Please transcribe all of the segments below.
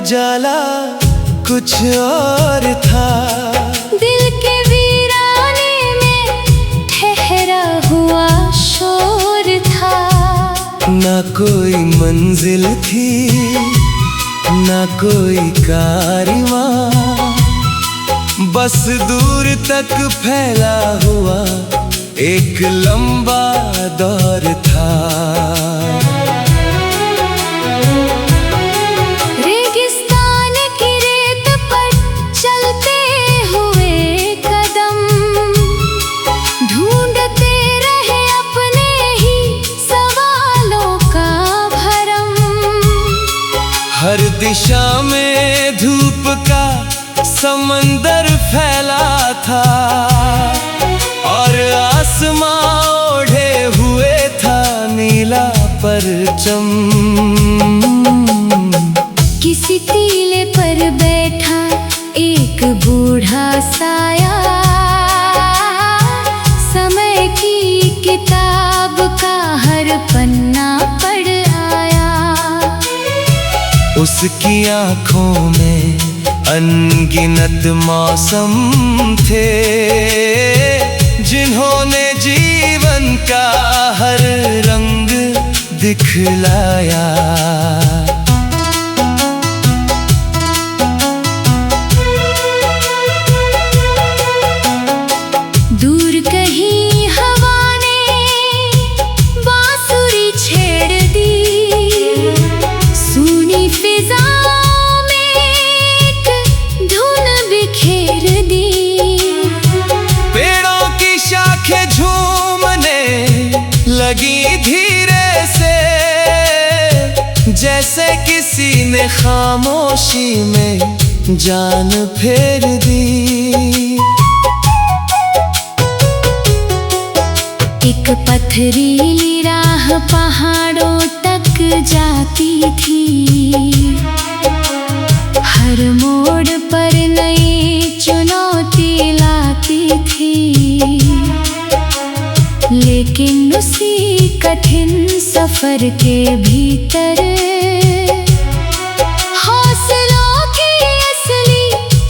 उजाला कुछ और था। दिल के वीराने में ठहरा हुआ शोर था। ना कोई मंजिल थी ना कोई कारवां, बस दूर तक फैला हुआ एक लंबा दौर था। रेगिस्तान की रेत पर चलते हुए कदम, ढूंढते रहे अपने ही सवालों का भरम। हर दिशा में धूप का समंदर फैला था और आसमां ओढ़े हुए था नीला परचम। किसी टीले पर बैठा एक बूढ़ा साया, समय की किताब का हर पन्ना पढ़ आया। उसकी आंखों में अनगिनत मौसम थे, जिन्होंने जीवन का हर रंग दिखलाया। दूर कहीं हवा ने बांसुरी छेड़ दी, सुनी फिजा लगी धीरे से, जैसे किसी ने खामोशी में जान फेर दी। एक पथरीली राह पहाड़ों तक जाती थी, हर मोड़ पर नई चुनौती लाती थी। लेकिन उसी कठिन सफर के भीतर हौसलों की असली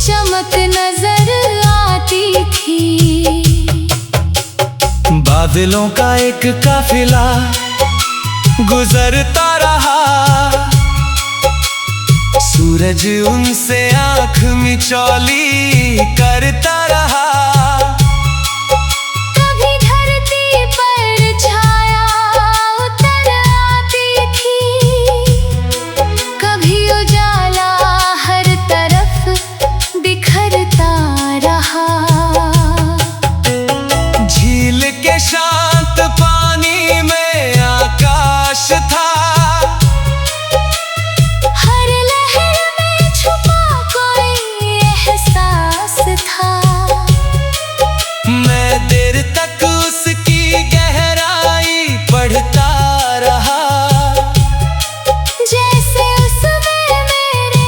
चमक नजर आती थी। बादलों का एक काफिला गुजरता रहा, सूरज उनसे आंख मिचौली करता रहा। शांत पानी में आकाश था, हर लहर में छुपा कोई एहसास था। मैं देर तक उसकी गहराई पढ़ता रहा, जैसे उसमें मेरे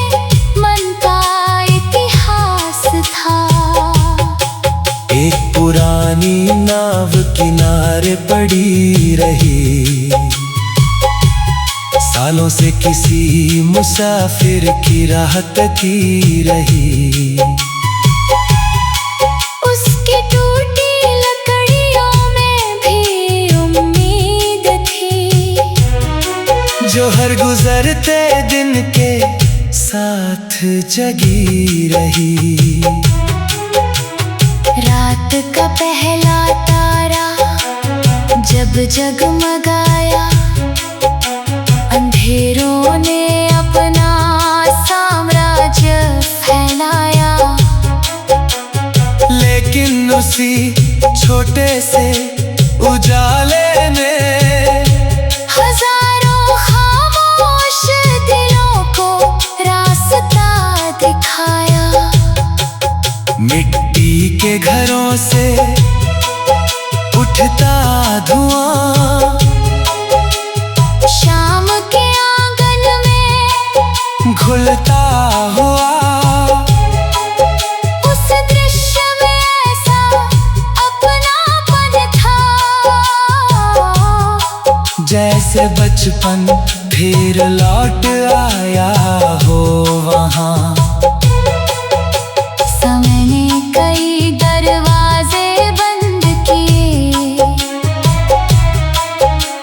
मन का इतिहास था। एक पुरानी नाव किनारे पड़ी रही, सालों से किसी मुसाफिर की राह तकी रही। उसकी टूटी लकड़ियों में भी उम्मीद थी, जो हर गुजरते दिन के साथ जगी रही। रात का पहला तारा जब जगमगाया, अंधेरों ने अपना साम्राज्य फैलाया। लेकिन उसी छोटे से उजाले ने हजारों खामोश दिलों को रास्ता दिखाया। मिट्टी के घरों से उठता धुआं, शाम के आंगन में घुलता हुआ। उस दृश्य में ऐसा अपनापन था, जैसे बचपन फिर लौट आया हो वहाँ। समय ने कई दरवाजे बंद किए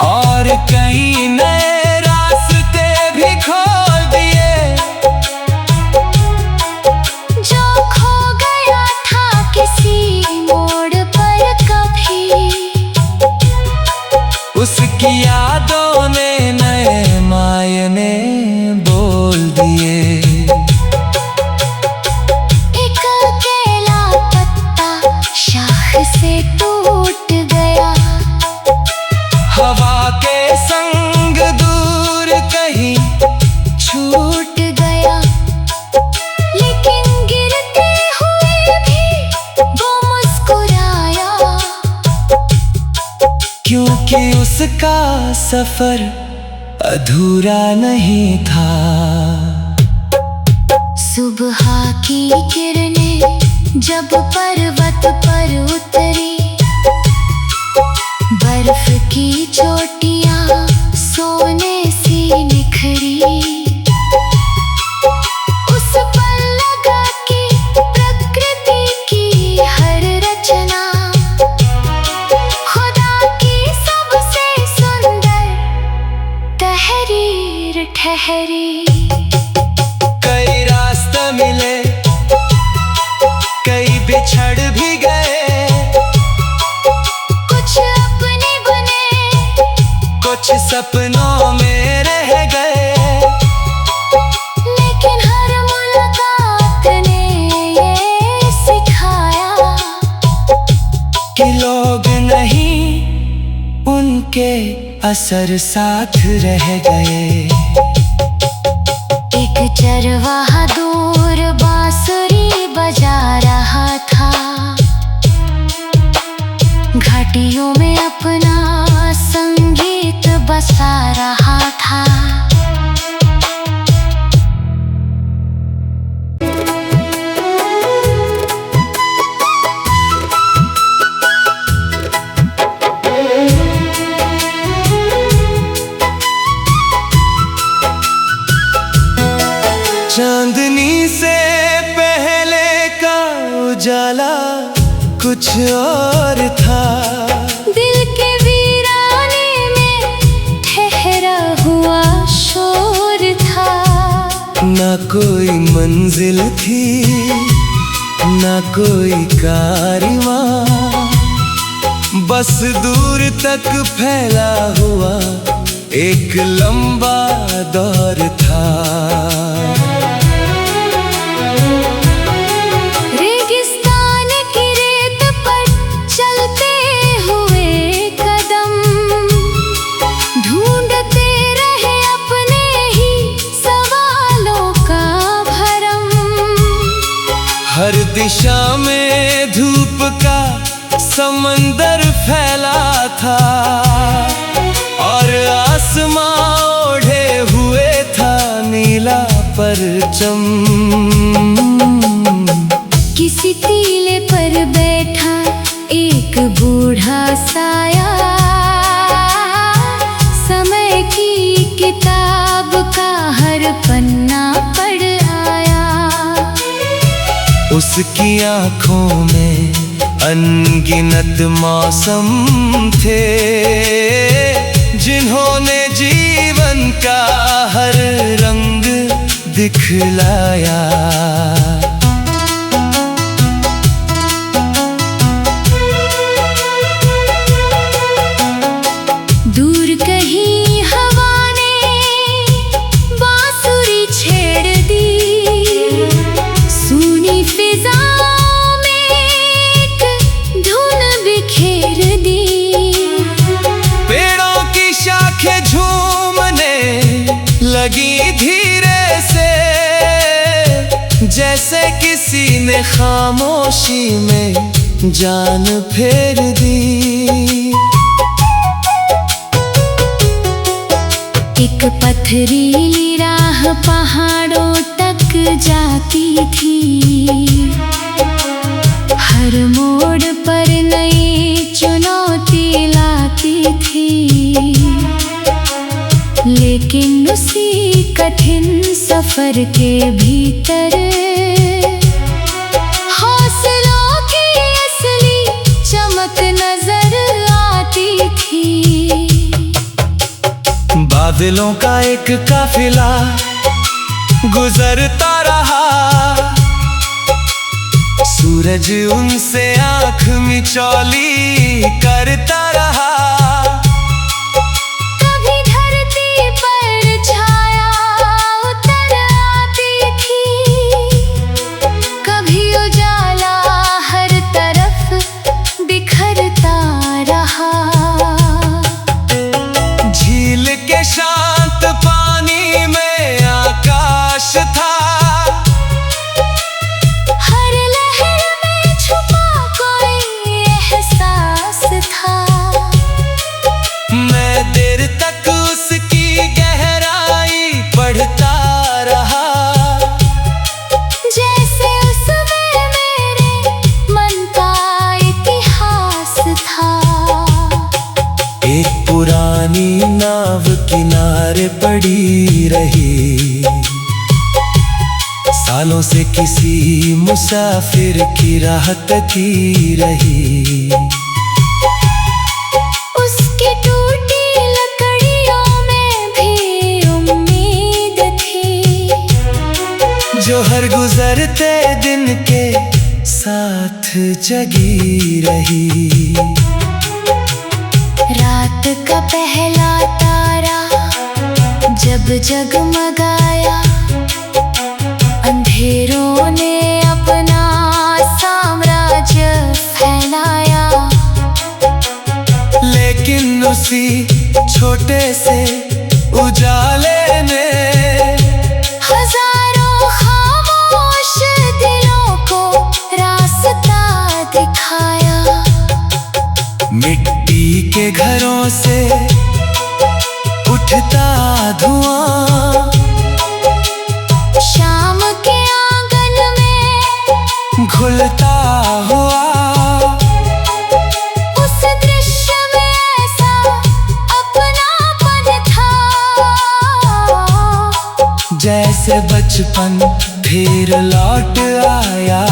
और कई नए रास्ते भी खोल दिए। जो खो गया था किसी मोड़ पर कभी, उसकी यादों ने नए मायने बोल दिए। एक अकेला पत्ता शाख से टूट गया, हवा के संग दूर कहीं छूट गया। लेकिन गिरते हुए भी वो मुस्कुराया, क्योंकि उसका सफर अधूरा नहीं था। सुबह की किरणें जब पर्वत पर उतरी, बर्फ की चोटियां सोने सी निखरी। उस पल लगा कि प्रकृति की हर रचना खुदा की सबसे सुंदर तहरीर ठहरी। कई रास्ते मिले, कई बिछड़ भी गए, कुछ अपने बने, कुछ सपनों में रह गए। लेकिन हर मुलाकात ने ये सिखाया कि लोग नहीं, उनके असर साथ रह गए। एक चरवाहा दूर बांसुरी बजा रहा था, घाटियों में अपना संगीत बसा रहा था। चांदनी से पहले का उजाला कुछ और था। दिल के वीराने में ठहरा हुआ शोर था। ना कोई मंजिल थी, ना कोई कारवां, बस दूर तक फैला हुआ एक लंबा दौर था। रेगिस्तान की रेत पर चलते हुए कदम, ढूंढते रहे अपने ही सवालों का भरम। हर दिशा में धूप का समंदर फैला था और आसमां ओढ़े हुए था नीला परचम। किसी टीले पर बैठा एक बूढ़ा साया, समय की किताब का हर पन्ना पढ़ आया। उसकी आँखों में अनगिनत मौसम थे, जिन्होंने जीवन का हर रंग दिखलाया। दूर कहीं हवा ने बांसुरी छेड़ दी, सूनी फिजाओं में एक धुन बिखेर दी। पेड़ों की शाखें झूमने लगी धीरे से, जैसे किसी ने खामोशी में जान फेर दी। एक पथरीली राह पहाड़ों तक जाती थी, हर मोड़ पर नई चुनौती लाती थी। लेकिन लेकिन उसी कठिन सफर के भीतर हौसलों की असली चमक नजर आती थी। बादलों का एक काफिला गुजरता रहा, सूरज उनसे आँख मिचौली करता रहा। कभी धरती पर छाया उतर आती थी, कभी उजाला हर तरफ बिखरता रहा। झील के शांत पानी में आकाश था, बढ़ता रहा। जैसे उसमें मेरे मन का इतिहास था। एक पुरानी नाव किनारे पड़ी रही, सालों से किसी मुसाफिर की राह तकी रही। उसकी टूटी लकड़ियों में भी उम्मीद थी, जो हर गुजरते दिन के साथ जगी रही। रात का पहला तारा जब जगमगाया, अंधेरों ने अपना साम्राज्य फैलाया। लेकिन उसी छोटे से उजाले ने हजारों खामोश दिलों को रास्ता दिखाया। मिट्टी के घरों से उठता धुआं, शाम के आंगन में घुलता हुआ। उस दृश्य में ऐसा अपनापन था, जैसे बचपन फिर लौट आया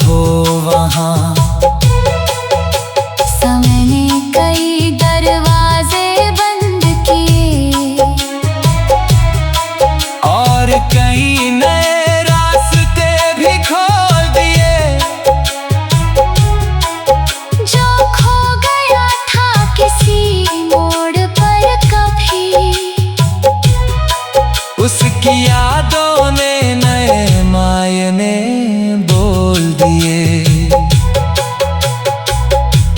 हो वहाँ। समय ने कई दरवाजे बंद किए और कई नए रास्ते भी खोल दिए। जो खो गया था किसी मोड़ पर कभी, उसकी यादों ने नए मायने बोल दिए।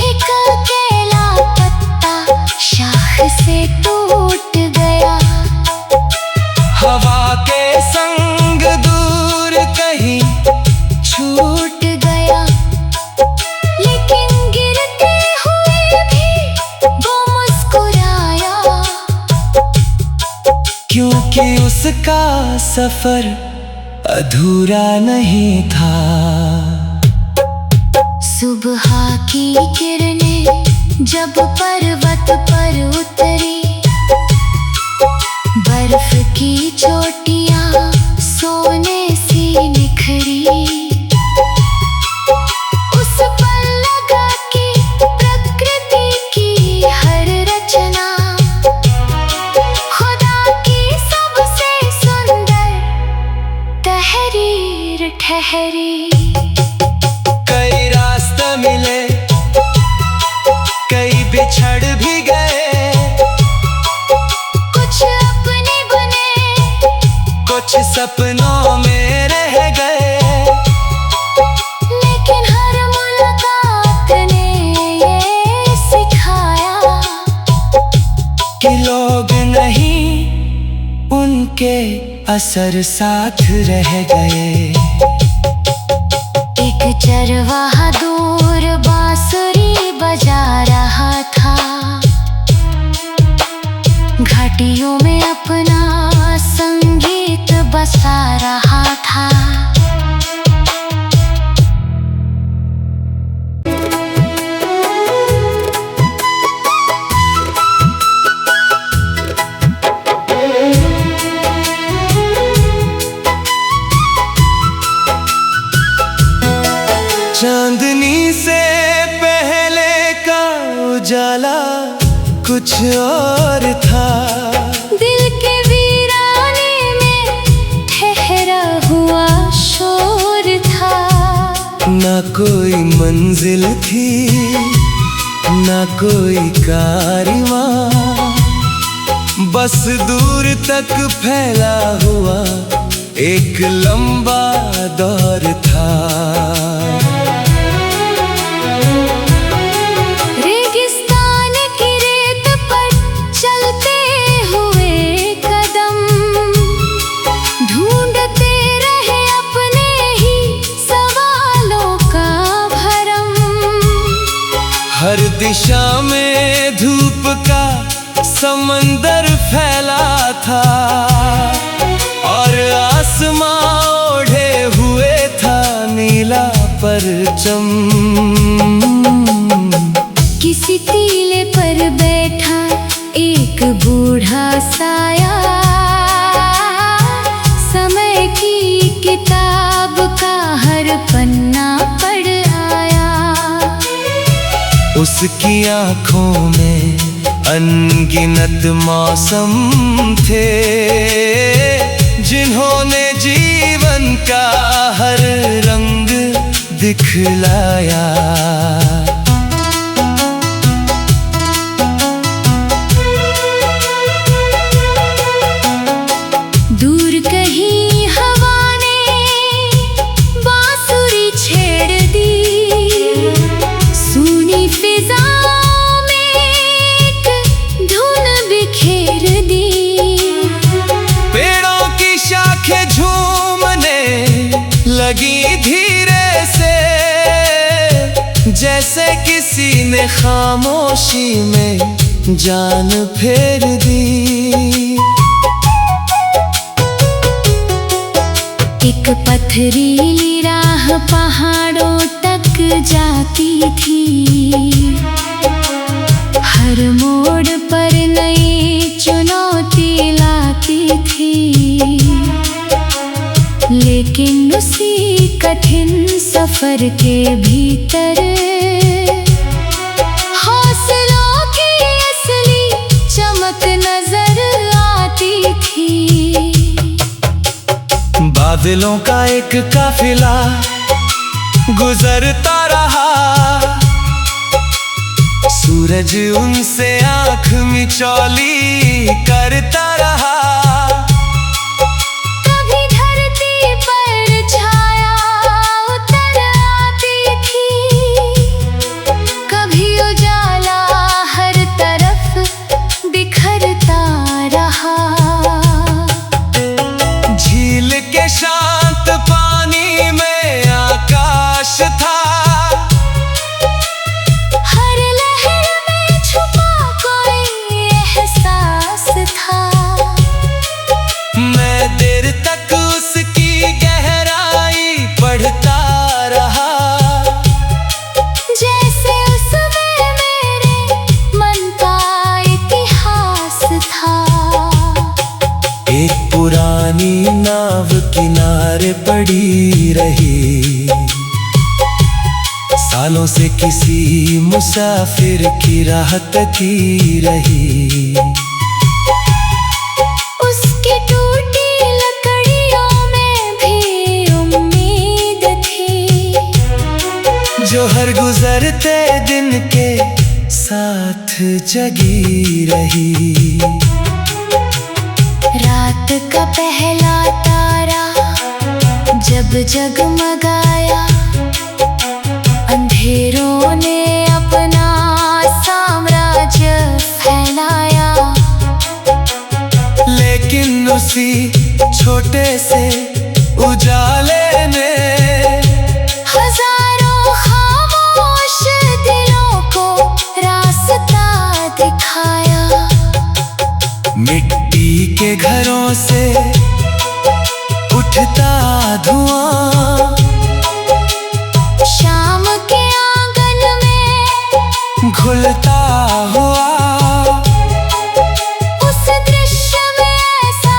एक अकेला पत्ता शाख से टूट गया, हवा के संग दूर कहीं छूट गया। लेकिन गिरते हुए भी वो मुस्कुराया, क्योंकि उसका सफर अधूरा नहीं था। सुबह की किरणें जब पर्वत पर उतरी, बर्फ की चोटियां सोने सी निखरी। उस पर लगा कि प्रकृति की हर रचना खुदा की सबसे सुंदर तहरीर ठहरी। कई रास्ते मिले, कई बिछड़ भी गए, कुछ अपने बने, कुछ सपनों में रह गए। लेकिन हर मुलाकात ने ये सिखाया कि लोग नहीं, उनके असर साथ रह गए। एक चरवाहा दूर बांसुरी बजा रहा था, घाटियों में अपना संगीत बसा रहा था। कुछ और था। दिल के वीराने में ठहरा हुआ शोर था। ना कोई मंजिल थी, ना कोई कारवां, बस दूर तक फैला हुआ एक लंबा दौर था। रेगिस्तान की रेत पर चलते हुए कदम, ढूंढते रहे अपने ही सवालों का भरम। हर दिशा में धूप का समंदर फैला था और आसमां ओढ़े हुए था नीला परचम। किसी टीले पर बैठा एक बूढ़ा साया, समय की किताब का हर पन्ना पढ़ आया। उसकी आंखों में अनगिनत मौसम थे, जिन्होंने जीवन का हर रंग दिखलाया। दूर कहीं हवा ने बांसुरी छेड़ दी, सूनी फिजा लगी धीरे से, जैसे किसी ने खामोशी में जान फेर दी। एक पथरीली राह पहाड़ों तक जाती थी, हर मोड़ पर नई चुनौती लाती थी। लेकिन उसी कठिन सफर के भीतर हौसलों की असली चमक नजर आती थी। बादलों का एक काफिला गुजरता रहा, सूरज उनसे आंख मिचौली करता रहा। शांत पानी में आकाश था, हर लहर में छुपा कोई एहसास था। मैं देर तक उसकी गहराई पढ़ता रहा, जैसे उसमें मेरे मन का इतिहास था। एक पुरानी नाव किनारे पड़ी रही, सालों से किसी मुसाफिर की राह तकी रही। उसकी टूटी लकड़ियों में भी उम्मीद थी, जो हर गुजरते दिन के साथ जगी रही। रात का पहला तारा जब जगमगाया, अंधेरों ने अपना साम्राज्य फैलाया। लेकिन उसी छोटे से उजाले ने हजारों खामोश दिलों को रास्ता दिखाया। मिट्टी के घरों से उठता धुआं, शाम के आंगन में घुलता हुआ। उस दृश्य में ऐसा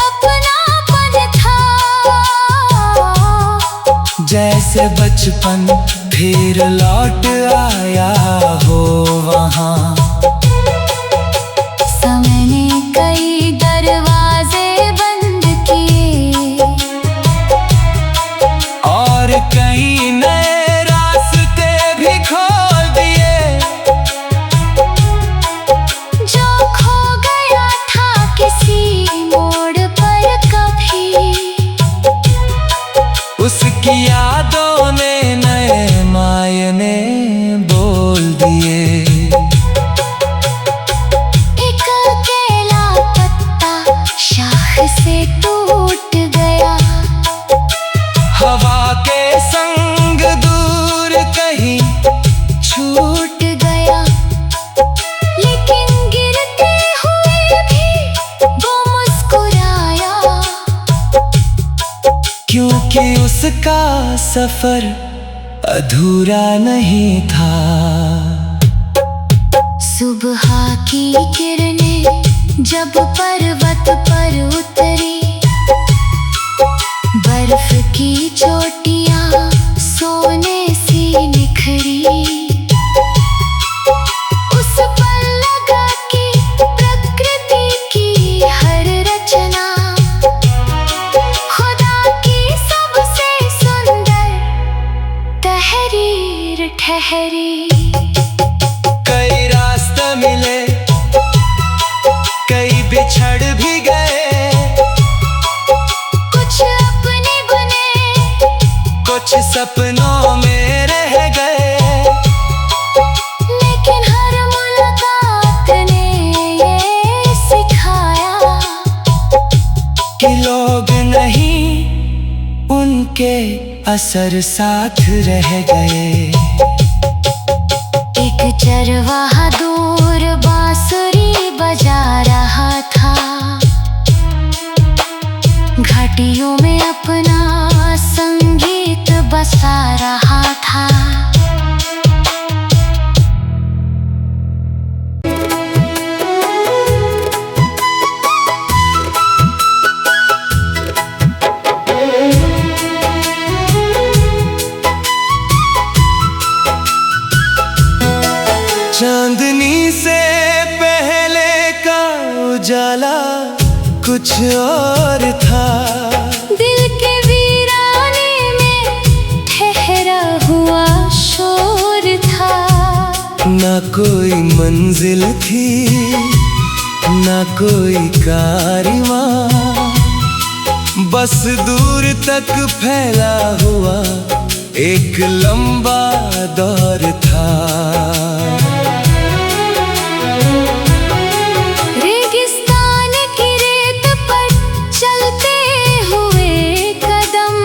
अपनापन था, जैसे बचपन फिर लौट आया हो वहाँ। यादों ने नए मायने बोल दिए। एक अकेला पत्ता शाख से टूट गया, हवा के संग दूर कहीं छूट गया, लेकिन गिरते हुए भी वो मुस्कुराया, क्योंकि उसका सफर अधूरा नहीं था। सुबह की किरणें जब पर्वत पर उतरी, बर्फ की चोटियां सोने सी निखरी, उस पल लगा कि प्रकृति की हर रचना खुदा की सबसे सुंदर तहरीर ठहरी। कई रास्ते मिले, कई बिछड़ भी गए, कुछ अपने बने, कुछ सपनों में रह गए, लेकिन हर मुलाकात ने ये सिखाया कि लोग नहीं उनके असर साथ रह गए। एक चरवाहा दूर बांसुरी बजा रहा था, घाटियों में अपना संगीत बसा रहा था। चांदनी से पहले का उजाला कुछ और था, दिल के वीराने में ठहरा हुआ शोर था। ना कोई मंजिल थी, ना कोई कारवां, बस दूर तक फैला हुआ एक लंबा दौर था। रेगिस्तान की रेत पर चलते हुए कदम,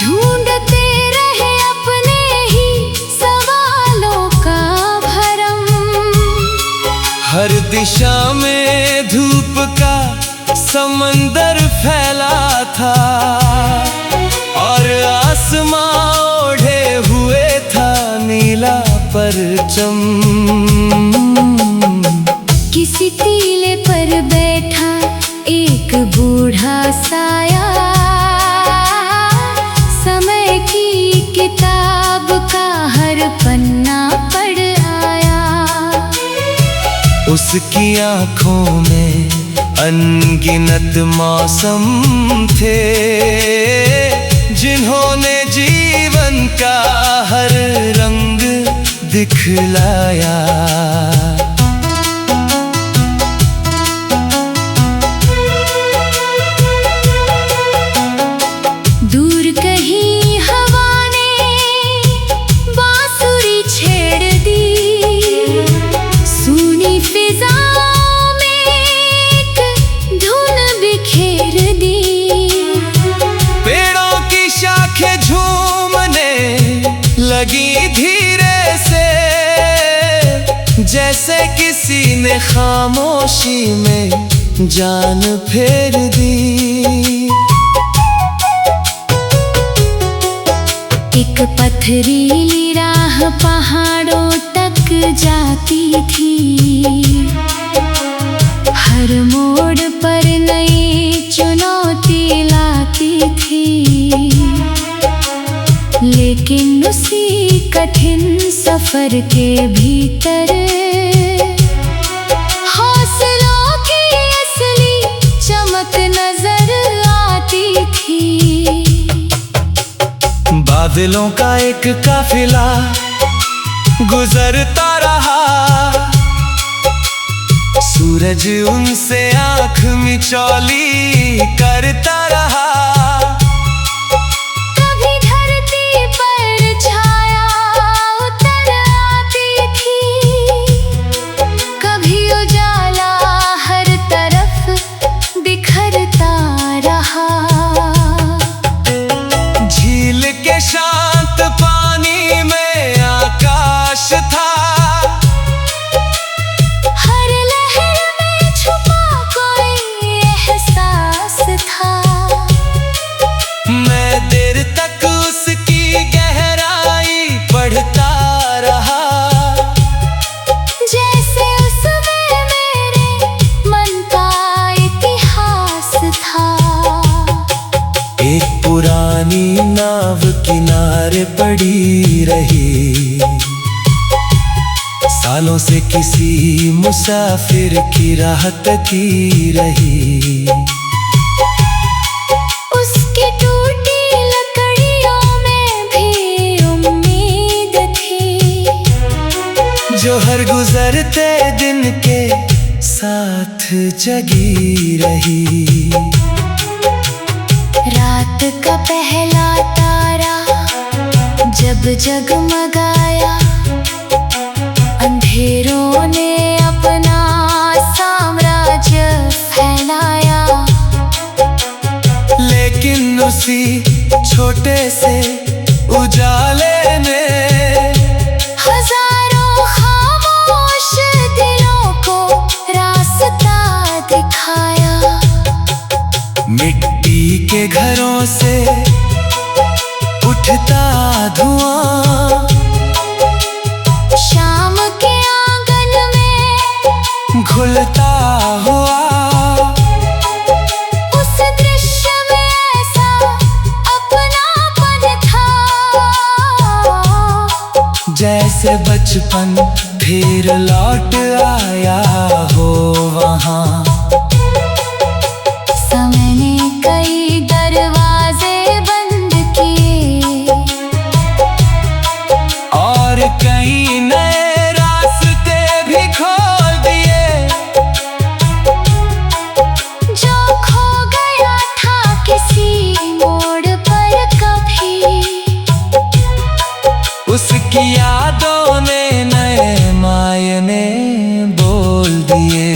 ढूंढते रहे अपने ही सवालों का भरम। हर दिशा में धूप का समंदर फैला था, और आसमां ओढ़े हुए था नीला परचम। किसी टीले पर बैठा एक बूढ़ा साया, समय की किताब का हर पन्ना पढ़ आया। उसकी आंखों में अनगिनत मौसम थे, जिन्होंने जीवन का हर रंग दिखलाया। दूर कहीं हवा ने बांसुरी छेड़ दी, सूनी फिजाओं में एक धुन बिखेर दी। पेड़ों की शाखें झूमने लगी धीरे से, जैसे किसी ने खामोशी में जान फेर दी। एक पथरीली राह पहाड़ों तक जाती थी, हर मोड़ पर नई चुनौती लाती थी। लेकिन उसी कठिन सफर के भीतर हौसलों की असली चमक नजर आती थी। बादलों का एक काफिला गुजरता रहा, सूरज उनसे आँख मिचौली करता रहा। किनारे पड़ी रही। सालों से किसी मुसाफिर की राहत की रही। उसकी टूटी लकड़ियों में भी उम्मीद थी, जो हर गुजरते दिन के साथ जगी रही। रात का पहला तारा जब जगमगाया, अंधेरों ने अपना साम्राज्य फैलाया। लेकिन उसी छोटे से उजाले ने हजारों खामोश दिलों को रास्ता दिखाया। मिट्टी के घरों से उठता धुआं, शाम के आंगन में घुलता हुआ। उस दृश्य में ऐसा अपनापन था, जैसे बचपन फिर लौट आया हो वहाँ। समय ने कई दरवाजे बंद किए और कई नए रास्ते भी खोल दिए। जो खो गया था किसी मोड़ पर कभी, उसकी यादों ने नए मायने बोल दिए।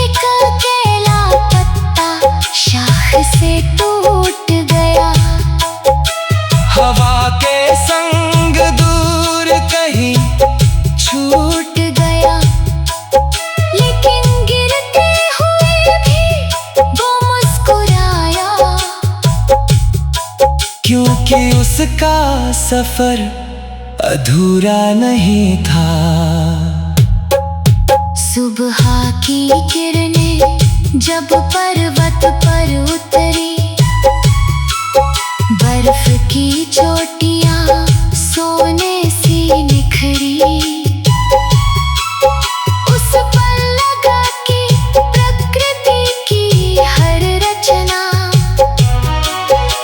एक अकेला पत्ता शाख से टूट गया, हवा के संग दूर कहीं छूट गया। लेकिन गिरते हुए भी वो मुस्कुराया, क्योंकि उसका सफर अधूरा नहीं था। सुबह की किरणें जब पर्वत पर उतरी, बर्फ की चोटियां सोने सी निखरी। उस पर लगा कि प्रकृति की हर रचना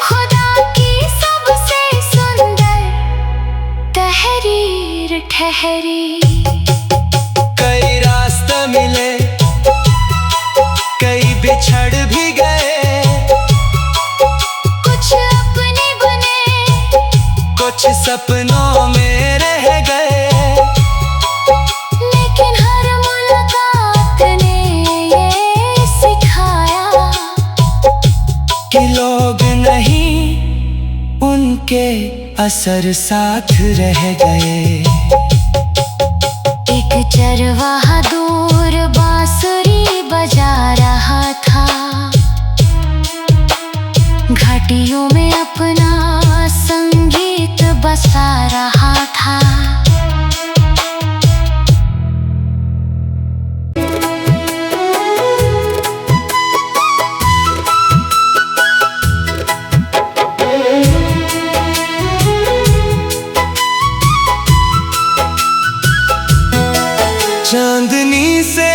खुदा की सबसे सुंदर तहरीर ठहरी। कई रास्ते मिले, कई बिछड़ भी गए। कुछ अपने बने, कुछ सपनों में रह गए। लेकिन हर मुलाकात ने ये सिखाया कि लोग नहीं, उनके असर साथ रह गए। एक चरवाहा दूर बांसुरी बजा रहा था, घाटियों में अपना संगीत बसा रहा था। चांदनी से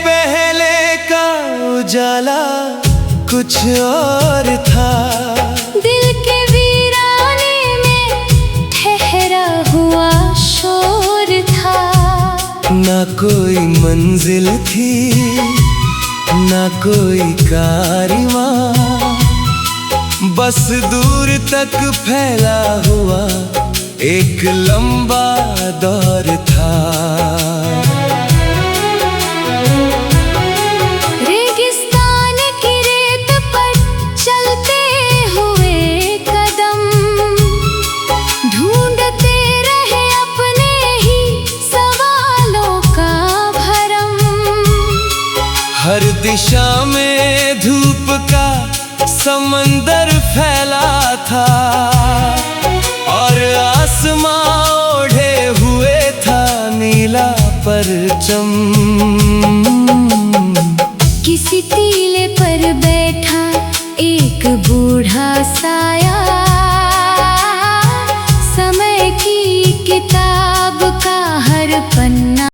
पहले का उजाला कुछ और था। दिल के वीराने में ठहरा हुआ शोर था। ना कोई मंजिल थी, ना कोई कारवां, बस दूर तक फैला हुआ एक लंबा दौर था। रेगिस्तान की रेत पर चलते हुए कदम, ढूंढते रहे अपने ही सवालों का भरम। हर दिशा में धूप का समंदर फैला था और आसमां ओढ़े हुए था नीला परचम। किसी टीले पर बैठा एक बूढ़ा साया, समय की किताब का हर पन्ना